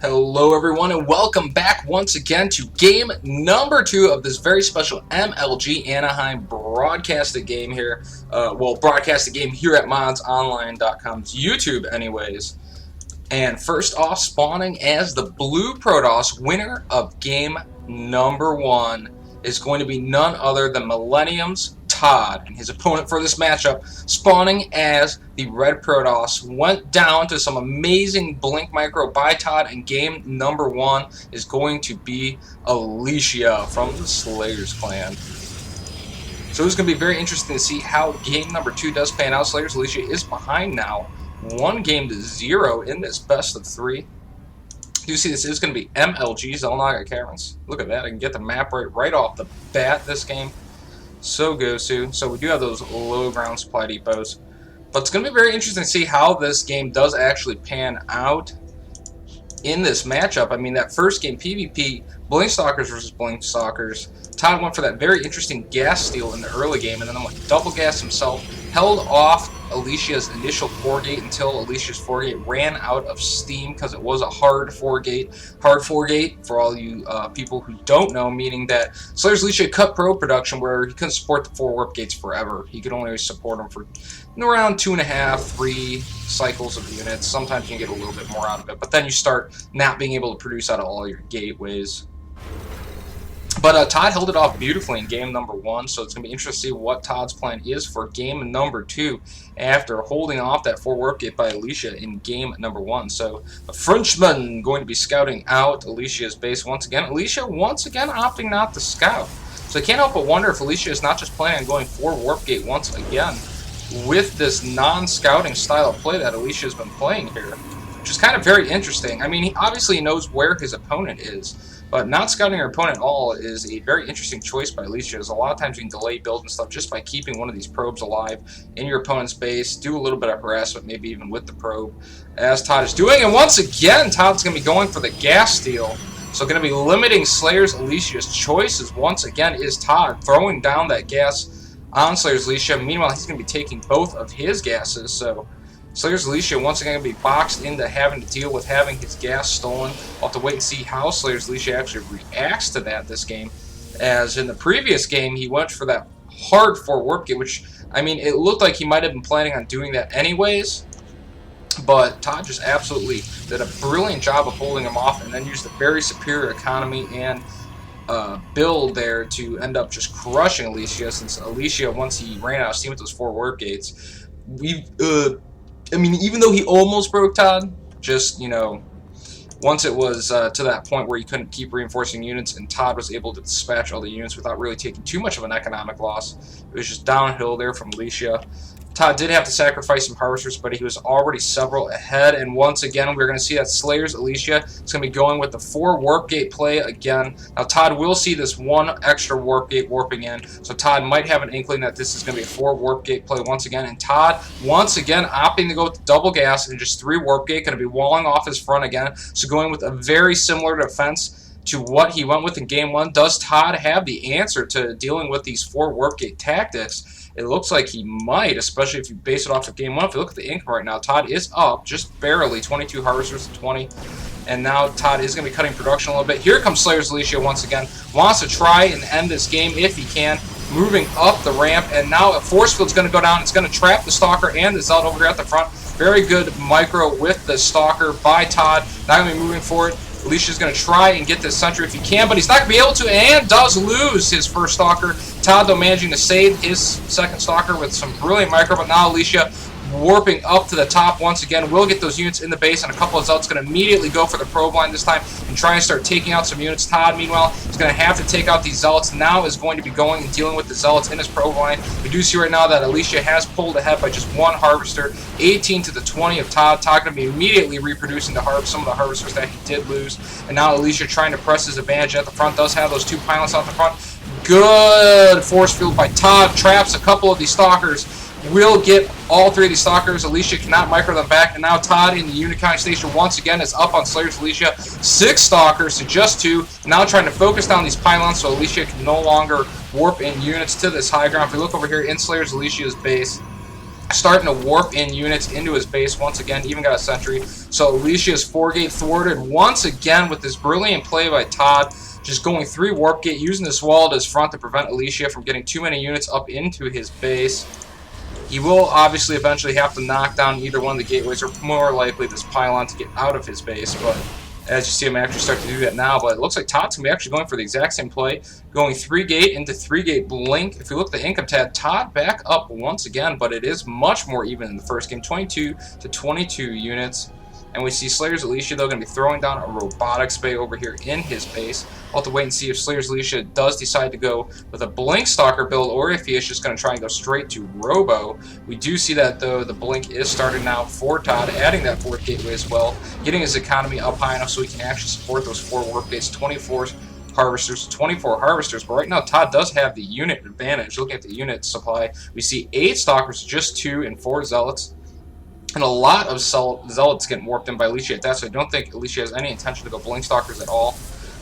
Hello everyone and welcome back once again to game number 2 of this very special MLG Anaheim broadcasted game here. Broadcasted game here at modsonline.com's YouTube anyways. And first off, spawning as the Blue Protoss, winner of game number 1 is going to be none other than Millennium's ToD, and his opponent for this matchup, spawning as the Red Protoss, went down to some amazing blink micro by ToD, and game number 1 is going to be Alicia from the Slayers clan. So it's going to be very interesting to see how game number 2 does pan out. Slayers Alicia is behind now, 1-0 in this best of 3. You see, this is going to be MLG Zelnaga Caverns. Look at that, I can get the map right off the bat this game. So Gosu. So we do have those low ground supply depots. But it's going to be very interesting to see how this game does actually pan out in this matchup. I mean, that first game, PvP, Blink Stalkers versus Blink Stalkers, ToD went for that very interesting gas steal in the early game, and then went double gas himself, held off Alicia's initial 4-gate until Alicia's 4-gate ran out of steam because it was a hard 4-gate. Hard 4-gate, for all you people who don't know, meaning that Slayers Alicia cut pro production where he couldn't support the 4 warp gates forever. He could only support them for around 2.5, 3 cycles of units. Sometimes you can get a little bit more out of it, but then you start not being able to produce out of all your gateways. But ToD held it off beautifully in game number 1, so it's going to be interesting to see what ToD's plan is for game number 2 after holding off that 4 warp gate by Alicia in game number 1. So a Frenchman going to be scouting out Alicia's base once again. Alicia once again opting not to scout. So I can't help but wonder if Alicia is not just planning on going 4 warp gate once again with this non-scouting style of play that Alicia has been playing here, which is kind of very interesting. I mean, he obviously knows where his opponent is, but not scouting her opponent at all is a very interesting choice by Alicia, as a lot of times you can delay build and stuff just by keeping one of these probes alive in your opponent's base, do a little bit of harassment, maybe even with the probe, as ToD is doing. And once again, ToD's going to be going for the gas steal. So going to be limiting Slayers Alicia's choices once again is ToD, throwing down that gas on Slayers Alicia. Meanwhile, he's going to be taking both of his gases, so Slayers Alicia once again going to be boxed into having to deal with having his gas stolen. We'll have to wait and see how Slayers Alicia actually reacts to that this game. As in the previous game, he went for that hard 4 warp gate, which, I mean, it looked like he might have been planning on doing that anyways. But ToD just absolutely did a brilliant job of holding him off, and then used a very superior economy and build there to end up just crushing Alicia, since Alicia, once he ran out of steam with those 4 warp gates, I mean, even though he almost broke ToD, just, you know, once it was to that point where he couldn't keep reinforcing units and ToD was able to dispatch all the units without really taking too much of an economic loss, it was just downhill there from Alicia. ToD did have to sacrifice some harvesters, but he was already several ahead, and once again we're going to see that Slayers Alicia is going to be going with the 4 warp gate play again. Now ToD will see this 1 extra warp gate warping in, so ToD might have an inkling that this is going to be a 4 warp gate play once again, and ToD once again opting to go with the double gas and just 3 warp gate, going to be walling off his front again, so going with a very similar defense to what he went with in game 1. Does ToD have the answer to dealing with these 4 warp gate tactics? It looks like he might, especially if you base it off of game 1. If you look at the income right now, ToD is up just barely, 22 harvesters to 20. And now ToD is going to be cutting production a little bit. Here comes Slayers Alicia once again. Wants to try and end this game if he can. Moving up the ramp, and now a force field's going to go down. It's going to trap the Stalker and the Zealot over here at the front. Very good micro with the Stalker by ToD. Now going to be moving forward. Alicia's going to try and get this sentry if he can, but he's not going to be able to, and does lose his first Stalker. ToD, though, managing to save his second Stalker with some brilliant micro, but now Alicia warping up to the top once again. Will get those units in the base, and a couple of Zealots going to immediately go for the probe line this time and try and start taking out some units. ToD, meanwhile, is going to have to take out these Zealots. Now is going to be going and dealing with the Zealots in his probe line. We do see right now that Alicia has pulled ahead by just 1 harvester, 18 to the 20 of ToD. ToD going to be immediately reproducing some of the harvesters that he did lose, and now Alicia trying to press his advantage at the front. Does have those 2 pilots out the front. Good force field by ToD. Traps a couple of these Stalkers. Will get all 3 of these Stalkers. Alicia cannot micro them back, and now ToD in the unit counting station once again is up on Slayers Alicia. 6 Stalkers to just 2. Now trying to focus down these pylons so Alicia can no longer warp in units to this high ground. If we look over here in Slayers Alicia's base, starting to warp in units into his base once again, even got a sentry. So Alicia's 4-gate thwarted once again with this brilliant play by ToD, just going 3 warp gate, using this wall at his front to prevent Alicia from getting too many units up into his base. He will obviously eventually have to knock down either one of the gateways, or more likely this pylon, to get out of his base, but as you see him actually start to do that now. But it looks like ToD's going to be actually going for the exact same play, going 3-gate into 3-gate blink. If you look at the income tab, ToD back up once again, but it is much more even in the first game, 22 to 22 units. And we see Slayer's Alicia, though, going to be throwing down a robotics bay over here in his base. We'll have to wait and see if Slayer's Alicia does decide to go with a Blink Stalker build, or if he is just going to try and go straight to Robo. We do see that, though, the Blink is starting now for ToD, adding that 4th gateway as well, getting his economy up high enough so he can actually support those 4 warp gates, 24 harvesters, 24 harvesters. But right now, ToD does have the unit advantage. Looking at the unit supply, we see 8 Stalkers, just 2 and 4 Zealots. And a lot of Zealots getting warped in by Alicia at that, so I don't think Alicia has any intention to go Blink Stalkers at all.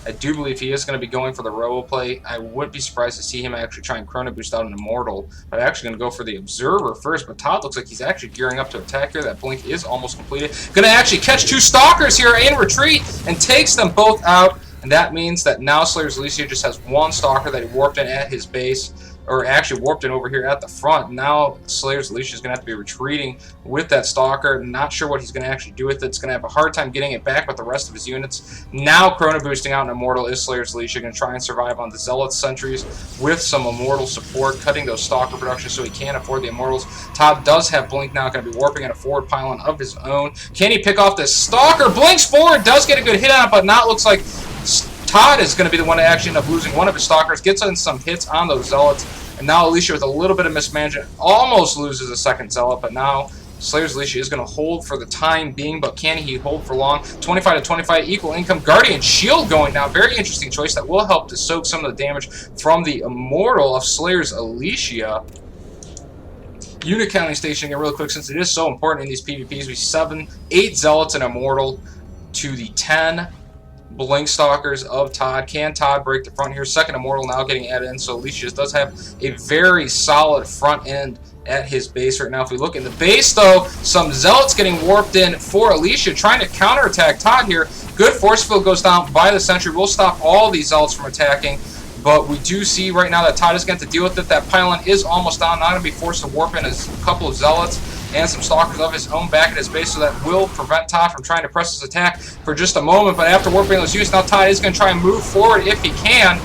I do believe he is going to be going for the Robo play. I would be surprised to see him actually try and Chrono Boost out an Immortal, but I'm actually going to go for the Observer first. But ToD looks like he's actually gearing up to attack here. That Blink is almost completed. Going to actually catch 2 Stalkers here in retreat and takes them both out. And that means that now Slayer's Alicia just has 1 Stalker that he warped in at his base, or actually warped in over here at the front. Now Slayer's Alicia is going to have to be retreating with that Stalker. Not sure what he's going to actually do with it. It's going to have a hard time getting it back with the rest of his units. Now Chrono Boosting out an Immortal is Slayer's Alicia, going to try and survive on the Zealot sentries with some Immortal support, cutting those Stalker production so he can afford the Immortals. ToD does have Blink now, going to be warping at a forward pylon of his own. Can he pick off this Stalker? Blinks forward, does get a good hit on it, but not looks like ToD is going to be the one to actually end up losing one of his Stalkers, gets in some hits on those Zealots, and now Alicia, with a little bit of mismanagement, almost loses a second Zealot, but now Slayer's Alicia is going to hold for the time being, but can he hold for long? 25 to 25, equal income. Guardian Shield going down. Very interesting choice that will help to soak some of the damage from the Immortal of Slayer's Alicia. Unit counting station again real quick, since it is so important in these PvPs. We see 8 Zealots and Immortal to the 10 Blink Stalkers of ToD. Can ToD break the front here? Second Immortal now getting added in, so Alicia does have a very solid front end at his base right now. If we look in the base, though, some Zealots getting warped in for Alicia, trying to counterattack ToD here. Good force field goes down by the sentry. We'll stop all these Zealots from attacking, but we do see right now that ToD is going to have to deal with it. That pylon is almost down. Not going to be forced to warp in a couple of Zealots and some Stalkers of his own back at his base, so that will prevent ToD from trying to press his attack for just a moment. But after warping those units, now ToD is going to try and move forward if he can.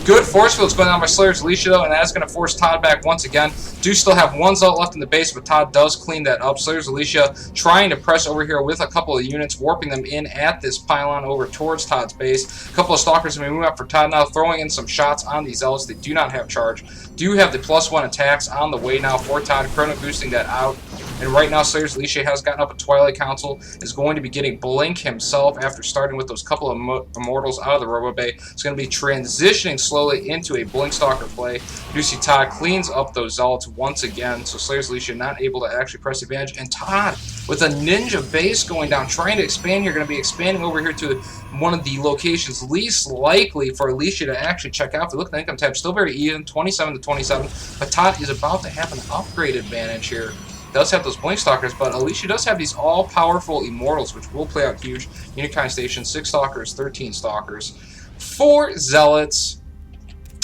Good force fields going on by Slayer's Alicia, though, and that's going to force ToD back once again. Do still have 1 Zealot left in the base, but ToD does clean that up. Slayer's Alicia trying to press over here with a couple of units, warping them in at this pylon over towards ToD's base. A couple of Stalkers going to move up for ToD now, throwing in some shots on these Zealots. They do not have charge. Do have the +1 attacks on the way now for ToD, Chrono boosting that out. And right now, Slayer's Alicia has gotten up a Twilight Council, is going to be getting Blink himself after starting with those couple of Immortals out of the Robo Bay. It's going to be transitioning slowly into a Blink Stalker play. You do see ToD cleans up those Zealots once again, so Slayer's Alicia not able to actually press advantage. And ToD, with a Ninja base going down, trying to expand here, going to be expanding over here to one of the locations least likely for Alicia to actually check out. If we look at the income tab, still very even, 27 to 27, but ToD is about to have an upgrade advantage here. Does have those Blink Stalkers, but Alicia does have these all-powerful Immortals, which will play out huge. Unit counting station, 6 Stalkers, 13 Stalkers, 4 Zealots.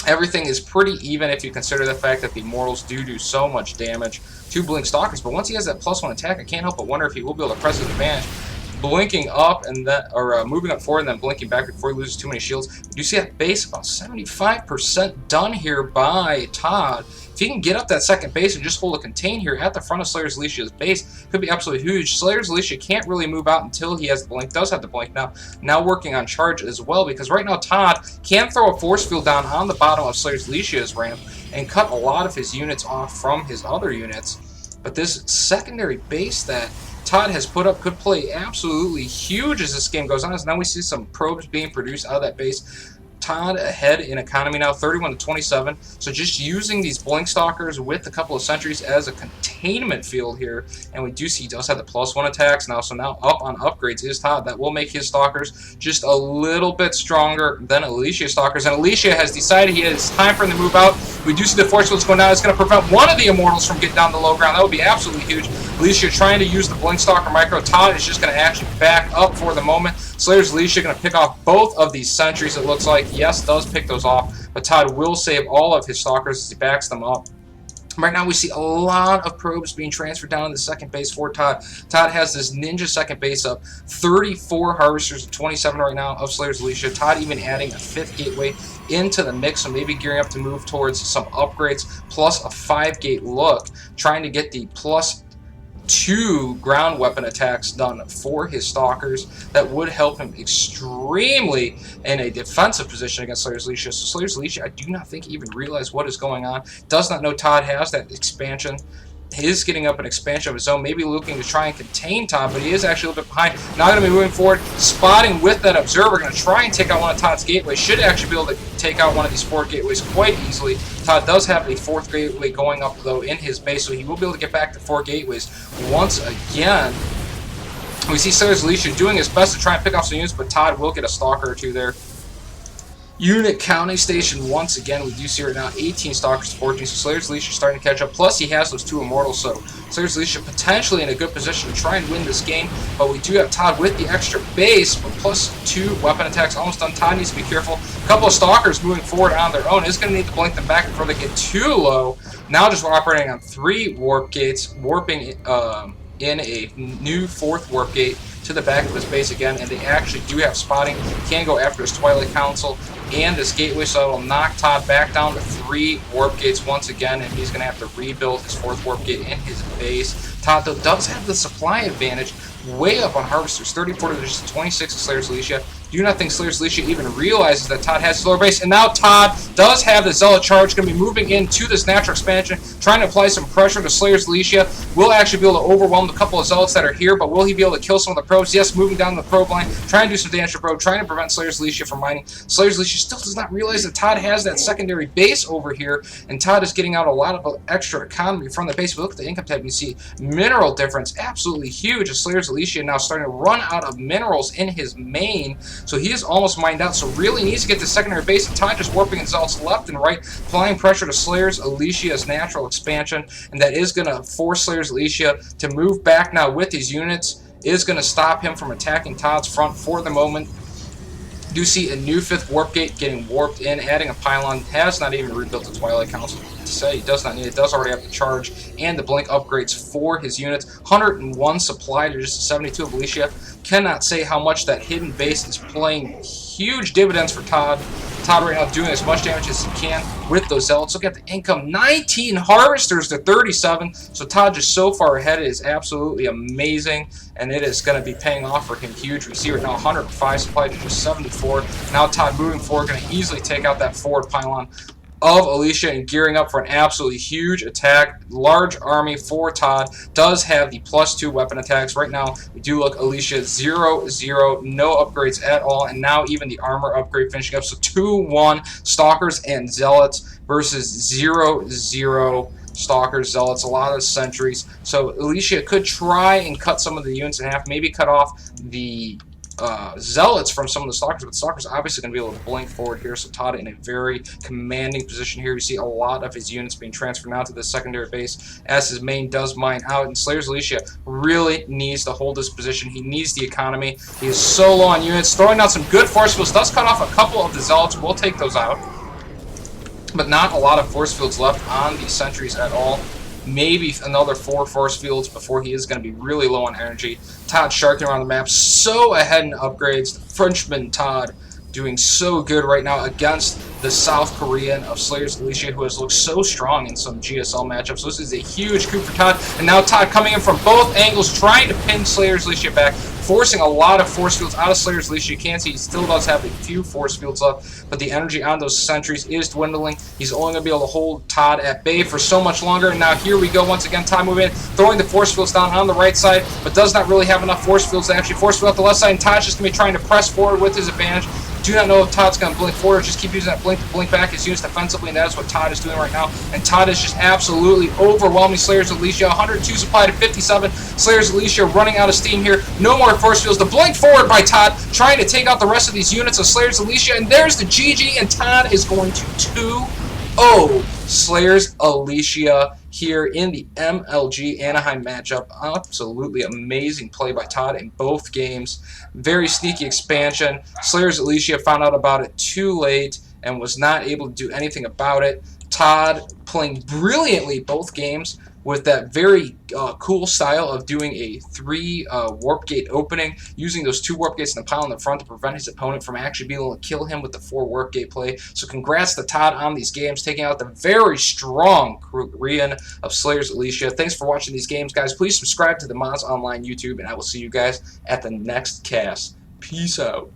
Everything is pretty even if you consider the fact that the Immortals do so much damage to Blink Stalkers. But once he has that +1 attack, I can't help but wonder if he will be able to press his advantage. Blinking up and then, or moving up forward and then blinking back before he loses too many shields. You see that base about 75% done here by ToD. If he can get up that second base and just hold a contain here at the front of Slayer's Alicia's base, could be absolutely huge. Slayer's Alicia can't really move out until he has the blink. Does have the blink now working on charge as well, because right now ToD can throw a force field down on the bottom of Slayer's Alicia's ramp and cut a lot of his units off from his other units. But this secondary base that ToD has put up could play absolutely huge as this game goes on. As now we see some probes being produced out of that base. ToD ahead in economy now, 31 to 27. So just using these Blink Stalkers with a couple of sentries as a containment field here. And we do see he does have the +1 attacks now. So now up on upgrades is ToD. That will make his Stalkers just a little bit stronger than Alicia's Stalkers. And Alicia has decided it's time for him to move out. We do see the force fields going down. It's going to prevent one of the Immortals from getting down the low ground. That would be absolutely huge. Alicia trying to use the Blink Stalker Micro. ToD is just going to actually back up for the moment. Slayer's Alicia going to pick off both of these sentries, it looks like. Yes, does pick those off, but ToD will save all of his Stalkers as he backs them up. Right now, we see a lot of probes being transferred down to the second base for ToD. ToD has this ninja second base up. 34 harvesters, 27 right now of Slayer's Alicia. ToD even adding a 5th gateway into the mix, so maybe gearing up to move towards some upgrades, plus a 5-gate look, trying to get the +2 ground weapon attacks done for his Stalkers. That would help him extremely in a defensive position against Slayer's Alicia. So Slayer's Alicia, I do not think even realize what is going on. Does not know ToD has that expansion. He is getting up an expansion of his own, maybe looking to try and contain ToD, but he is actually a little bit behind. Now going to be moving forward, spotting with that Observer, going to try and take out one of ToD's gateways. Should actually be able to take out one of these 4 gateways quite easily. ToD does have a 4th gateway going up, though, in his base, so he will be able to get back to 4 gateways once again. We see Slayer's Alicia doing his best to try and pick off some units, but ToD will get a Stalker or 2 there. Unit counting station once again. We do see right now 18 Stalkers to 14, so Slayer's Alicia starting to catch up. Plus, he has those 2 Immortals, so Slayer's Alicia potentially in a good position to try and win this game. But we do have ToD with the extra base, but +2 weapon attacks almost done. ToD needs to be careful. A couple of Stalkers moving forward on their own is going to need to blink them back before they get too low. Now just operating on 3 warp gates, warping in a new 4th warp gate to the back of his base again, and they actually do have spotting. Can go after his Twilight Council and this gateway, so it will knock ToD back down to 3 warp gates once again, and he's going to have to rebuild his 4th warp gate in his base. ToD, though, does have the supply advantage way up on harvesters, 34 to just 26 of Slayer's Alicia. Do not think Slayer's Alicia even realizes that ToD has his lower base, and now ToD does have the Zealot charge, going to be moving into this natural expansion, trying to apply some pressure to Slayer's Alicia. Will actually be able to overwhelm the couple of Zealots that are here, but will he be able to kill some of the probes? Yes, moving down the probe line, trying to do some damage to probe, trying to prevent Slayer's Alicia from mining. Slayer's Alicia still does not realize that ToD has that secondary base over here, and ToD is getting out a lot of extra economy from the base. If we look at the income tab, you see mineral difference absolutely huge, as Slayer's Alicia now starting to run out of minerals in his main, so he is almost mined out, so really needs to get the secondary base, and ToD just warping his Zealots left and right, applying pressure to Slayer's Alicia's natural expansion, and that is going to force Slayer's Alicia to move back now with his units. Is going to stop him from attacking ToD's front for the moment. Do see a new 5th warp gate getting warped in, adding a pylon. Has not even rebuilt the Twilight Council to say. He does not need it. Does already have the charge and the blink upgrades for his units. 101 supply to just 72 of Alicia. Cannot say how much that hidden base is playing huge dividends for ToD. ToD right now doing as much damage as he can with those Zealots. Look at the income, 19 harvesters to 37. So ToD just so far ahead. It is absolutely amazing, and it is going to be paying off for him huge. We see right now 105 supply to just 74. Now ToD moving forward, going to easily take out that forward pylon of Alicia and gearing up for an absolutely huge attack. Large army for ToD. Does have the +2 weapon attacks. Right now, we do look Alicia 0-0, no upgrades at all, and now even the armor upgrade finishing up. So 2-1 Stalkers and Zealots versus 0-0 Stalkers, Zealots, a lot of sentries. So Alicia could try and cut some of the units in half, maybe cut off the Zealots from some of the Stalkers, but the Stalkers obviously going to be able to blink forward here, so ToD in a very commanding position here. You see a lot of his units being transferred now to the secondary base as his main does mine out, and Slayer's Alicia really needs to hold this position. He needs the economy. He is so low on units, throwing out some good force fields, does cut off a couple of the Zealots. We'll take those out, but not a lot of force fields left on the sentries at all. Maybe another 4 force fields before he is going to be really low on energy. ToD sharking around the map, so ahead in upgrades. The Frenchman ToD doing so good right now against the South Korean of Slayer's Alicia, who has looked so strong in some GSL matchups. So this is a huge coup for ToD, and now ToD coming in from both angles, trying to pin Slayer's Alicia back, forcing a lot of force fields out of Slayer's Alicia. You can see he still does have a few force fields left, but the energy on those sentries is dwindling. He's only going to be able to hold ToD at bay for so much longer, and now here we go once again. ToD moving in, throwing the force fields down on the right side, but does not really have enough force fields to actually force field out the left side, and ToD's just going to be trying to press forward with his advantage. Do not know if ToD's going to blink forward, just keep using that blink to blink back his units defensively, and that is what ToD is doing right now. And ToD is just absolutely overwhelming Slayer's Alicia. 102 supply to 57. Slayer's Alicia running out of steam here. No more force fields. The blink forward by ToD, trying to take out the rest of these units of Slayer's Alicia, and there's the GG, and ToD is going to 2-0 Slayers Alicia here in the MLG Anaheim matchup. Absolutely amazing play by ToD in both games. Very sneaky expansion. Slayers Alicia found out about it too late and was not able to do anything about it. ToD playing brilliantly both games with that very cool style of doing a 3 warp gate opening, using those 2 warp gates in the pile in the front to prevent his opponent from actually being able to kill him with the 4 warp gate play. So congrats to ToD on these games, taking out the very strong Korean of Slayers Alicia. Thanks for watching these games, guys. Please subscribe to the Mods Online YouTube, and I will see you guys at the next cast. Peace out.